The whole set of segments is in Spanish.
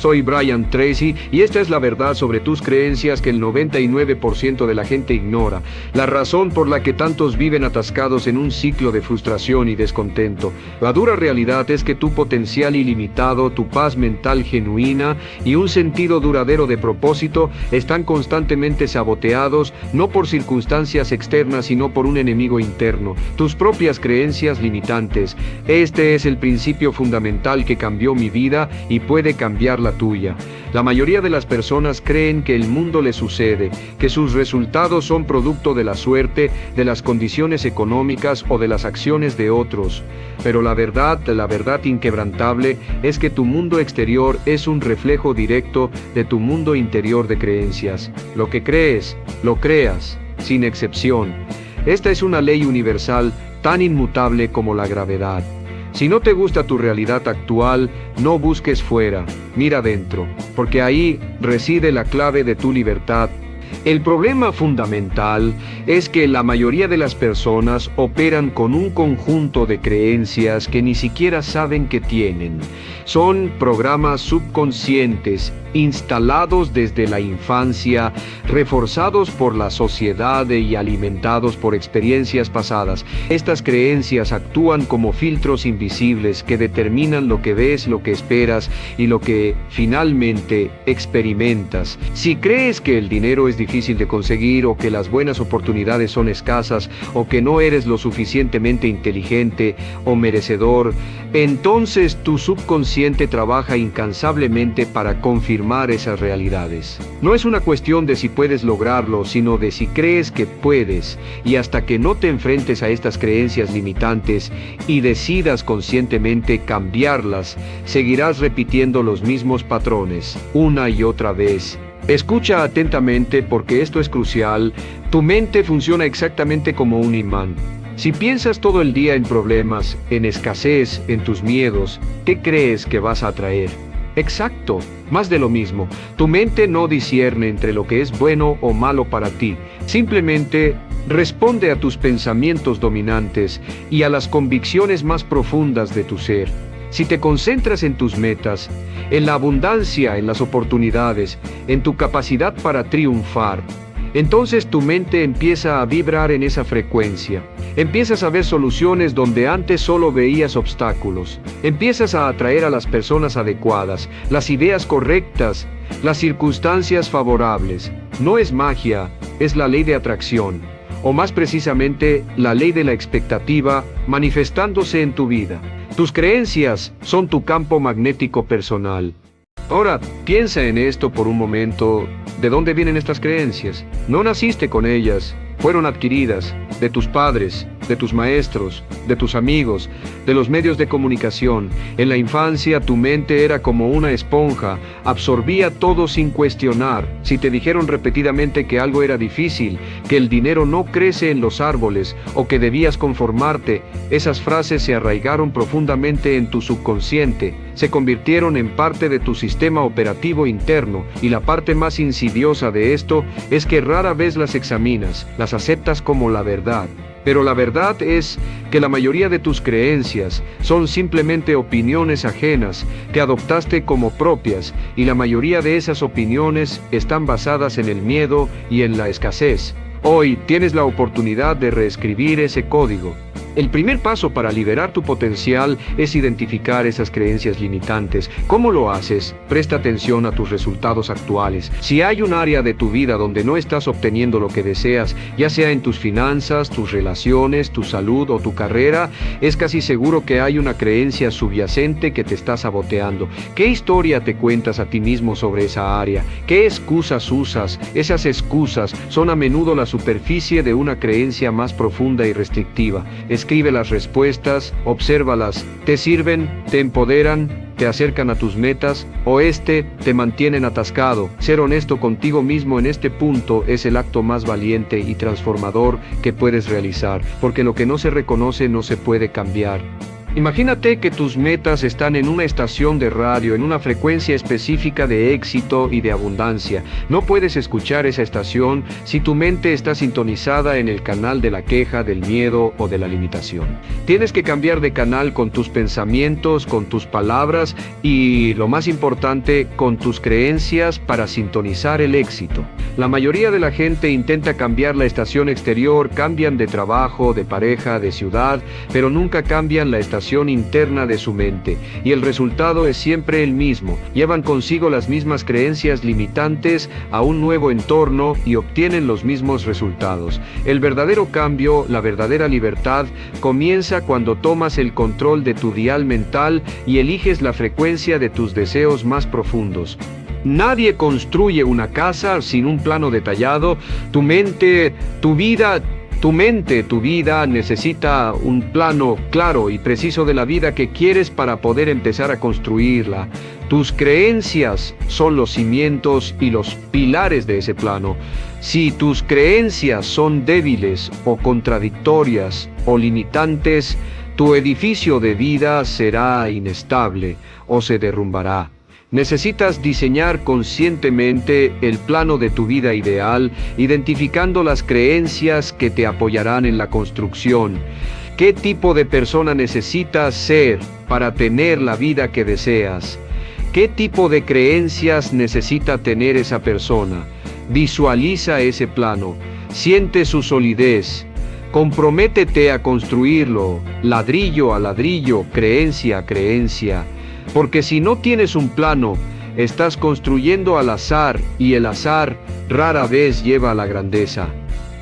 Soy Brian Tracy y esta es la verdad sobre tus creencias que el 99% de la gente ignora. La razón por la que tantos viven atascados en un ciclo de frustración y descontento. La dura realidad es que tu potencial ilimitado, tu paz mental genuina y un sentido duradero de propósito están constantemente saboteados, no por circunstancias externas, sino por un enemigo interno, tus propias creencias limitantes. Este es el principio fundamental que cambió mi vida y puede cambiar la tuya. La mayoría de las personas creen que el mundo les sucede, que sus resultados son producto de la suerte, de las condiciones económicas o de las acciones de otros. Pero la verdad inquebrantable es que tu mundo exterior es un reflejo directo de tu mundo interior de creencias. Lo que crees, lo creas, sin excepción. Esta es una ley universal tan inmutable como la gravedad. Si no te gusta tu realidad actual, no busques fuera, mira dentro, porque ahí reside la clave de tu libertad. El problema fundamental es que la mayoría de las personas operan con un conjunto de creencias que ni siquiera saben que tienen. Son programas subconscientes, instalados desde la infancia, reforzados por la sociedad y alimentados por experiencias pasadas. Estas creencias actúan como filtros invisibles que determinan lo que ves, lo que esperas y lo que finalmente experimentas. Si crees que el dinero es difícil de conseguir o que las buenas oportunidades son escasas o que no eres lo suficientemente inteligente o merecedor, entonces tu subconsciente trabaja incansablemente para confirmar esas realidades. No es una cuestión de si puedes lograrlo, sino de si crees que puedes, y hasta que no te enfrentes a estas creencias limitantes y decidas conscientemente cambiarlas, seguirás repitiendo los mismos patrones, una y otra vez. Escucha atentamente porque esto es crucial. Tu mente funciona exactamente como un imán. Si piensas todo el día en problemas, en escasez, en tus miedos, ¿qué crees que vas a atraer? Exacto, más de lo mismo. Tu mente no discierne entre lo que es bueno o malo para ti. Simplemente responde a tus pensamientos dominantes y a las convicciones más profundas de tu ser. Si te concentras en tus metas, en la abundancia, en las oportunidades, en tu capacidad para triunfar, entonces tu mente empieza a vibrar en esa frecuencia. Empiezas a ver soluciones donde antes solo veías obstáculos. Empiezas a atraer a las personas adecuadas, las ideas correctas, las circunstancias favorables. No es magia, es la ley de atracción, o más precisamente, la ley de la expectativa manifestándose en tu vida. Tus creencias son tu campo magnético personal. Ahora, piensa en esto por un momento. ¿De dónde vienen estas creencias? No naciste con ellas, fueron adquiridas de tus padres, de tus maestros, de tus amigos, de los medios de comunicación. En la infancia tu mente era como una esponja, absorbía todo sin cuestionar. Si te dijeron repetidamente que algo era difícil, que el dinero no crece en los árboles o que debías conformarte, esas frases se arraigaron profundamente en tu subconsciente, se convirtieron en parte de tu sistema operativo interno, y la parte más insidiosa de esto es que rara vez las examinas, las aceptas como la verdad. Pero la verdad es que la mayoría de tus creencias son simplemente opiniones ajenas que adoptaste como propias, y la mayoría de esas opiniones están basadas en el miedo y en la escasez. Hoy tienes la oportunidad de reescribir ese código. El primer paso para liberar tu potencial es identificar esas creencias limitantes. ¿Cómo lo haces? Presta atención a tus resultados actuales. Si hay un área de tu vida donde no estás obteniendo lo que deseas, ya sea en tus finanzas, tus relaciones, tu salud o tu carrera, es casi seguro que hay una creencia subyacente que te está saboteando. ¿Qué historia te cuentas a ti mismo sobre esa área? ¿Qué excusas usas? Esas excusas son a menudo la superficie de una creencia más profunda y restrictiva. Escribe las respuestas, obsérvalas. ¿Te sirven? ¿Te empoderan? ¿Te acercan a tus metas? ¿O te mantienen atascado? Ser honesto contigo mismo en este punto es el acto más valiente y transformador que puedes realizar, porque lo que no se reconoce no se puede cambiar. Imagínate que tus metas están en una estación de radio, en una frecuencia específica de éxito y de abundancia. No puedes escuchar esa estación si tu mente está sintonizada en el canal de la queja, del miedo o de la limitación. Tienes que cambiar de canal con tus pensamientos, con tus palabras y, lo más importante, con tus creencias para sintonizar el éxito. La mayoría de la gente intenta cambiar la estación exterior, cambian de trabajo, de pareja, de ciudad, pero nunca cambian la estación interna de su mente, y el resultado es siempre el mismo. Llevan consigo las mismas creencias limitantes a un nuevo entorno y obtienen los mismos resultados. El verdadero cambio, la verdadera libertad, comienza cuando tomas el control de tu dial mental y eliges la frecuencia de tus deseos más profundos. Nadie construye una casa sin un plano detallado. Tu mente, tu vida necesita un plano claro y preciso de la vida que quieres para poder empezar a construirla. Tus creencias son los cimientos y los pilares de ese plano. Si tus creencias son débiles o contradictorias o limitantes, tu edificio de vida será inestable o se derrumbará. Necesitas diseñar conscientemente el plano de tu vida ideal, identificando las creencias que te apoyarán en la construcción. ¿Qué tipo de persona necesitas ser para tener la vida que deseas? ¿Qué tipo de creencias necesita tener esa persona? Visualiza ese plano, siente su solidez. Comprométete a construirlo, ladrillo a ladrillo, creencia a creencia. Porque si no tienes un plano, estás construyendo al azar, y el azar rara vez lleva a la grandeza.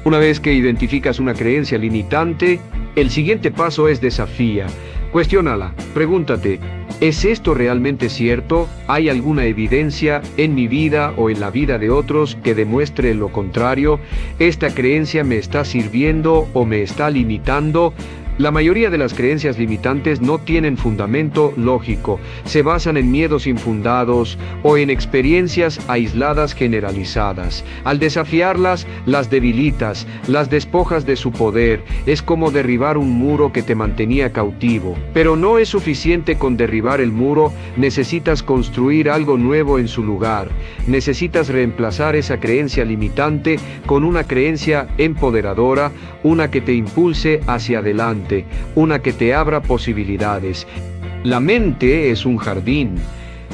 Una vez que identificas una creencia limitante, el siguiente paso es desafía. Cuestiónala, pregúntate, ¿es esto realmente cierto? ¿Hay alguna evidencia en mi vida o en la vida de otros que demuestre lo contrario? ¿Esta creencia me está sirviendo o me está limitando? La mayoría de las creencias limitantes no tienen fundamento lógico, se basan en miedos infundados o en experiencias aisladas generalizadas. Al desafiarlas, las debilitas, las despojas de su poder. Es como derribar un muro que te mantenía cautivo. Pero no es suficiente con derribar el muro, necesitas construir algo nuevo en su lugar. Necesitas reemplazar esa creencia limitante con una creencia empoderadora, una que te impulse hacia adelante, una que te abra posibilidades. La mente es un jardín.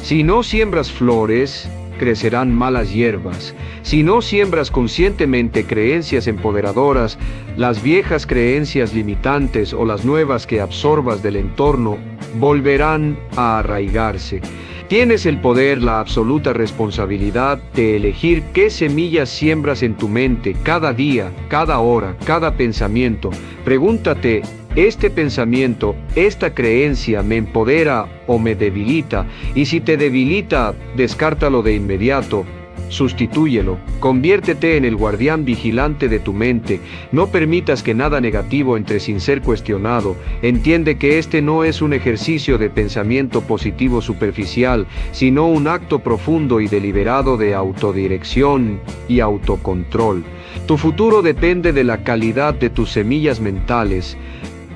Si no siembras flores, crecerán malas hierbas. Si no siembras conscientemente creencias empoderadoras, las viejas creencias limitantes o las nuevas que absorbas del entorno volverán a arraigarse. Tienes el poder, la absoluta responsabilidad de elegir qué semillas siembras en tu mente cada día, cada hora, cada pensamiento. Pregúntate, ¿este pensamiento, esta creencia me empodera o me debilita? Y si te debilita, descártalo de inmediato. Sustitúyelo, conviértete en el guardián vigilante de tu mente. No permitas que nada negativo entre sin ser cuestionado. Entiende que este no es un ejercicio de pensamiento positivo superficial, sino un acto profundo y deliberado de autodirección y autocontrol. Tu futuro depende de la calidad de tus semillas mentales.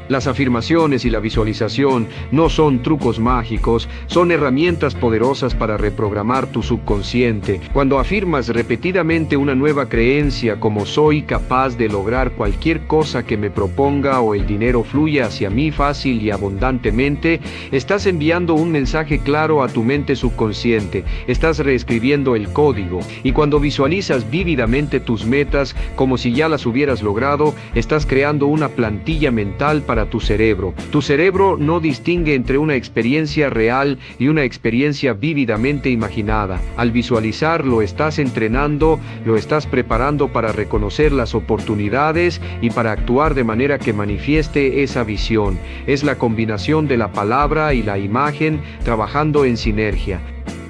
Las afirmaciones y la visualización no son trucos mágicos, son herramientas poderosas para reprogramar tu subconsciente. Cuando afirmas repetidamente una nueva creencia como soy capaz de lograr cualquier cosa que me proponga o el dinero fluye hacia mí fácil y abundantemente, estás enviando un mensaje claro a tu mente subconsciente, estás reescribiendo el código. Y cuando visualizas vívidamente tus metas como si ya las hubieras logrado, estás creando una plantilla mental para tu cerebro. Tu cerebro no distingue entre una experiencia real y una experiencia vívidamente imaginada. Al visualizar, lo estás entrenando, lo estás preparando para reconocer las oportunidades y para actuar de manera que manifieste esa visión. Es la combinación de la palabra y la imagen trabajando en sinergia.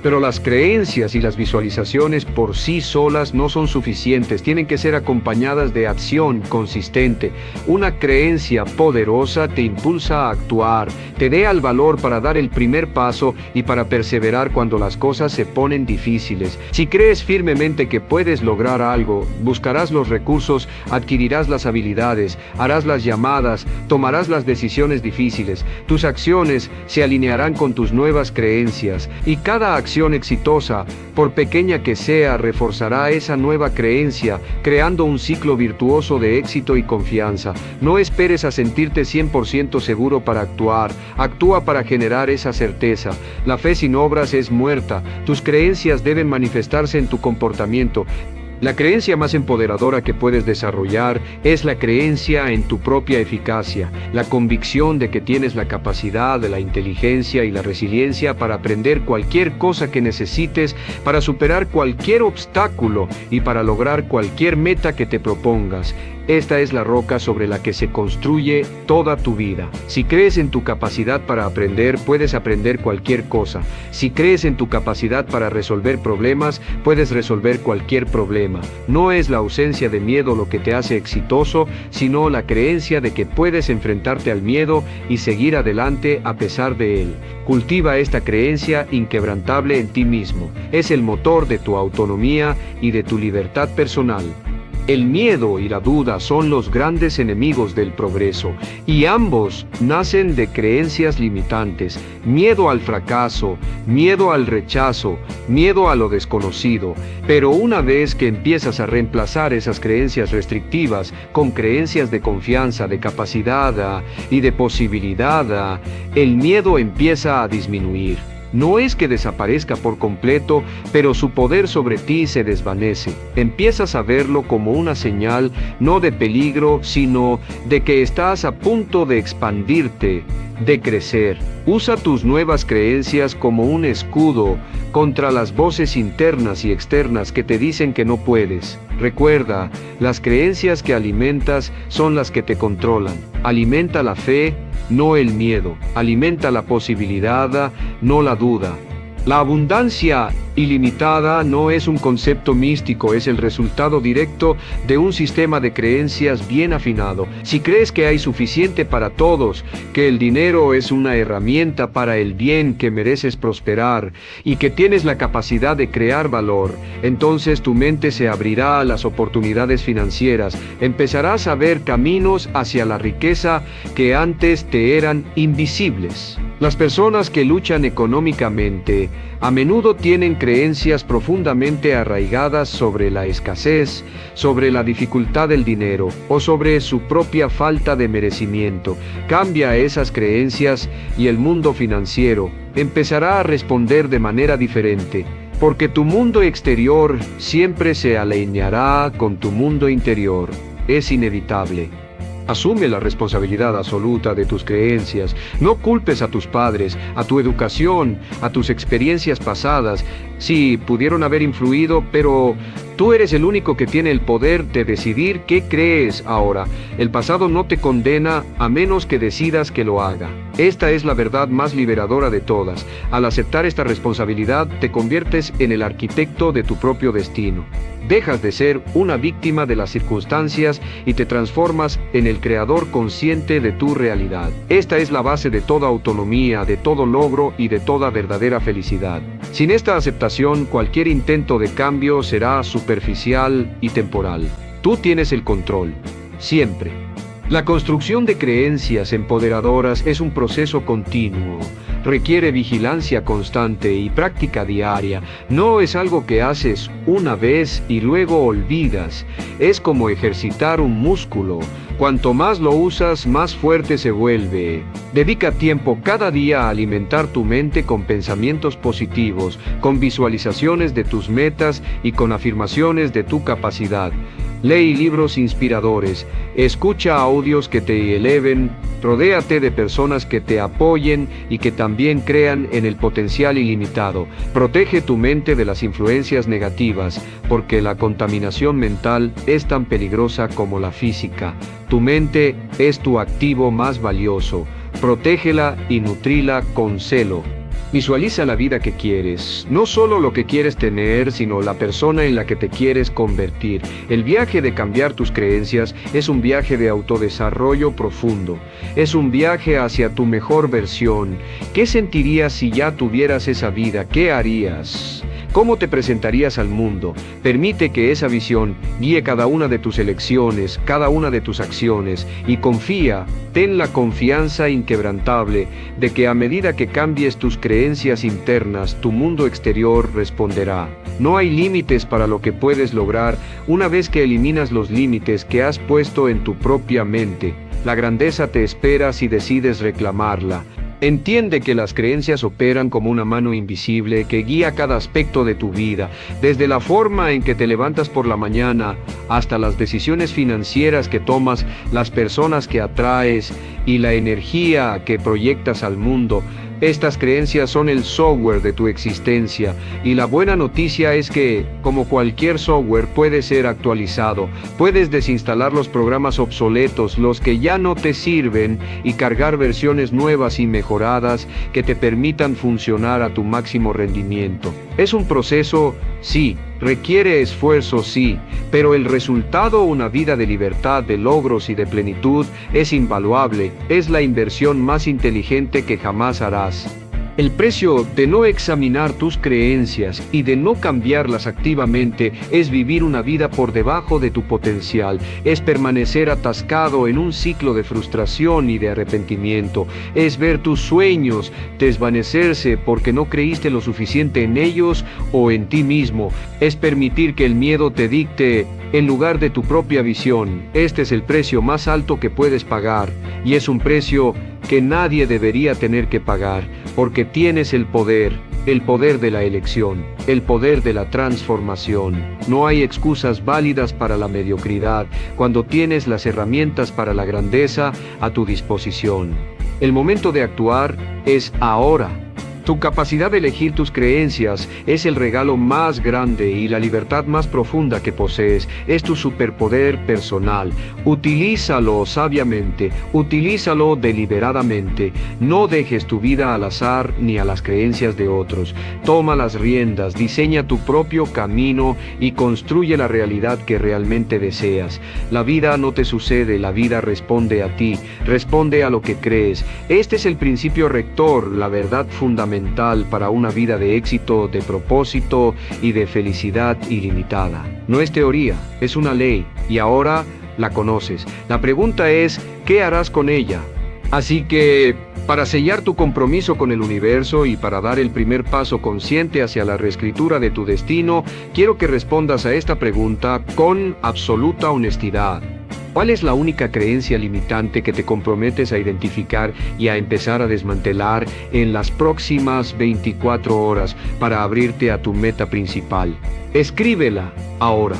Pero las creencias y las visualizaciones por sí solas no son suficientes, tienen que ser acompañadas de acción consistente. Una creencia poderosa te impulsa a actuar, te da el valor para dar el primer paso y para perseverar cuando las cosas se ponen difíciles. Si crees firmemente que puedes lograr algo, buscarás los recursos, adquirirás las habilidades, harás las llamadas, tomarás las decisiones difíciles. Tus acciones se alinearán con tus nuevas creencias y cada acción exitosa, por pequeña que sea, reforzará esa nueva creencia, creando un ciclo virtuoso de éxito y confianza. No esperes a sentirte 100% seguro para actuar, actúa para generar esa certeza. La fe sin obras es muerta, tus creencias deben manifestarse en tu comportamiento. La creencia más empoderadora que puedes desarrollar es la creencia en tu propia eficacia, la convicción de que tienes la capacidad, la inteligencia y la resiliencia para aprender cualquier cosa que necesites, para superar cualquier obstáculo y para lograr cualquier meta que te propongas. Esta es la roca sobre la que se construye toda tu vida. Si crees en tu capacidad para aprender, puedes aprender cualquier cosa. Si crees en tu capacidad para resolver problemas, puedes resolver cualquier problema. No es la ausencia de miedo lo que te hace exitoso, sino la creencia de que puedes enfrentarte al miedo y seguir adelante a pesar de él. Cultiva esta creencia inquebrantable en ti mismo. Es el motor de tu autonomía y de tu libertad personal. El miedo y la duda son los grandes enemigos del progreso, y ambos nacen de creencias limitantes: miedo al fracaso, miedo al rechazo, miedo a lo desconocido. Pero una vez que empiezas a reemplazar esas creencias restrictivas con creencias de confianza, de capacidad y de posibilidad, el miedo empieza a disminuir. No es que desaparezca por completo, pero su poder sobre ti se desvanece. Empiezas a verlo como una señal, no de peligro, sino de que estás a punto de expandirte, de crecer. Usa tus nuevas creencias como un escudo contra las voces internas y externas que te dicen que no puedes. Recuerda, las creencias que alimentas son las que te controlan. Alimenta la fe, no el miedo. Alimenta la posibilidad, no la duda. La abundancia ilimitada no es un concepto místico, es el resultado directo de un sistema de creencias bien afinado. Si crees que hay suficiente para todos, que el dinero es una herramienta para el bien, que mereces prosperar y que tienes la capacidad de crear valor, entonces tu mente se abrirá a las oportunidades financieras. Empezarás a ver caminos hacia la riqueza que antes te eran invisibles. Las personas que luchan económicamente a menudo tienen creencias profundamente arraigadas sobre la escasez, sobre la dificultad del dinero o sobre su propia falta de merecimiento. Cambia esas creencias y el mundo financiero empezará a responder de manera diferente, porque tu mundo exterior siempre se alineará con tu mundo interior. Es inevitable. Asume la responsabilidad absoluta de tus creencias. No culpes a tus padres, a tu educación, a tus experiencias pasadas. Sí, pudieron haber influido, pero tú eres el único que tiene el poder de decidir qué crees ahora. El pasado no te condena a menos que decidas que lo haga. Esta es la verdad más liberadora de todas. Al aceptar esta responsabilidad, te conviertes en el arquitecto de tu propio destino. Dejas de ser una víctima de las circunstancias y te transformas en el creador consciente de tu realidad. Esta es la base de toda autonomía, de todo logro y de toda verdadera felicidad. Sin esta aceptación, cualquier intento de cambio será superficial y temporal. Tú tienes el control, siempre. La construcción de creencias empoderadoras es un proceso continuo. Requiere vigilancia constante y práctica diaria. No es algo que haces una vez y luego olvidas. Es como ejercitar un músculo. Cuanto más lo usas, más fuerte se vuelve. Dedica tiempo cada día a alimentar tu mente con pensamientos positivos, con visualizaciones de tus metas y con afirmaciones de tu capacidad. Lee libros inspiradores, escucha audios que te eleven, rodéate de personas que te apoyen y que también crean en el potencial ilimitado. Protege tu mente de las influencias negativas, porque la contaminación mental es tan peligrosa como la física. Tu mente es tu activo más valioso. Protégela y nutrila con celo. Visualiza la vida que quieres, no solo lo que quieres tener, sino la persona en la que te quieres convertir. El viaje de cambiar tus creencias es un viaje de autodesarrollo profundo. Es un viaje hacia tu mejor versión. ¿Qué sentirías si ya tuvieras esa vida? ¿Qué harías? ¿Cómo te presentarías al mundo? Permite que esa visión guíe cada una de tus elecciones, cada una de tus acciones, y confía, ten la confianza inquebrantable de que a medida que cambies tus creencias internas, tu mundo exterior responderá. No hay límites para lo que puedes lograr una vez que eliminas los límites que has puesto en tu propia mente. La grandeza te espera si decides reclamarla. Entiende que las creencias operan como una mano invisible que guía cada aspecto de tu vida, desde la forma en que te levantas por la mañana hasta las decisiones financieras que tomas, las personas que atraes y la energía que proyectas al mundo. Estas creencias son el software de tu existencia, y la buena noticia es que, como cualquier software, puede ser actualizado. Puedes desinstalar los programas obsoletos, los que ya no te sirven, y cargar versiones nuevas y mejoradas que te permitan funcionar a tu máximo rendimiento. Es un proceso, sí. Requiere esfuerzo, sí, pero el resultado, una vida de libertad, de logros y de plenitud, es invaluable. Es la inversión más inteligente que jamás harás. El precio de no examinar tus creencias y de no cambiarlas activamente es vivir una vida por debajo de tu potencial, es permanecer atascado en un ciclo de frustración y de arrepentimiento, es ver tus sueños desvanecerse porque no creíste lo suficiente en ellos o en ti mismo, es permitir que el miedo te dicte en lugar de tu propia visión. Este es el precio más alto que puedes pagar, y es un precio que nadie debería tener que pagar, porque tienes el poder de la elección, el poder de la transformación. No hay excusas válidas para la mediocridad cuando tienes las herramientas para la grandeza a tu disposición. El momento de actuar es ahora. Tu capacidad de elegir tus creencias es el regalo más grande y la libertad más profunda que posees. Es tu superpoder personal. Utilízalo sabiamente, utilízalo deliberadamente. No dejes tu vida al azar ni a las creencias de otros. Toma las riendas, diseña tu propio camino y construye la realidad que realmente deseas. La vida no te sucede, la vida responde a ti, responde a lo que crees. Este es el principio rector, la verdad fundamental para una vida de éxito, de propósito y de felicidad ilimitada. No es teoría, es una ley, y ahora la conoces. La pregunta es, ¿qué harás con ella? Así que, para sellar tu compromiso con el universo y para dar el primer paso consciente hacia la reescritura de tu destino, quiero que respondas a esta pregunta con absoluta honestidad. ¿Cuál es la única creencia limitante que te comprometes a identificar y a empezar a desmantelar en las próximas 24 horas para abrirte a tu meta principal? Escríbela ahora.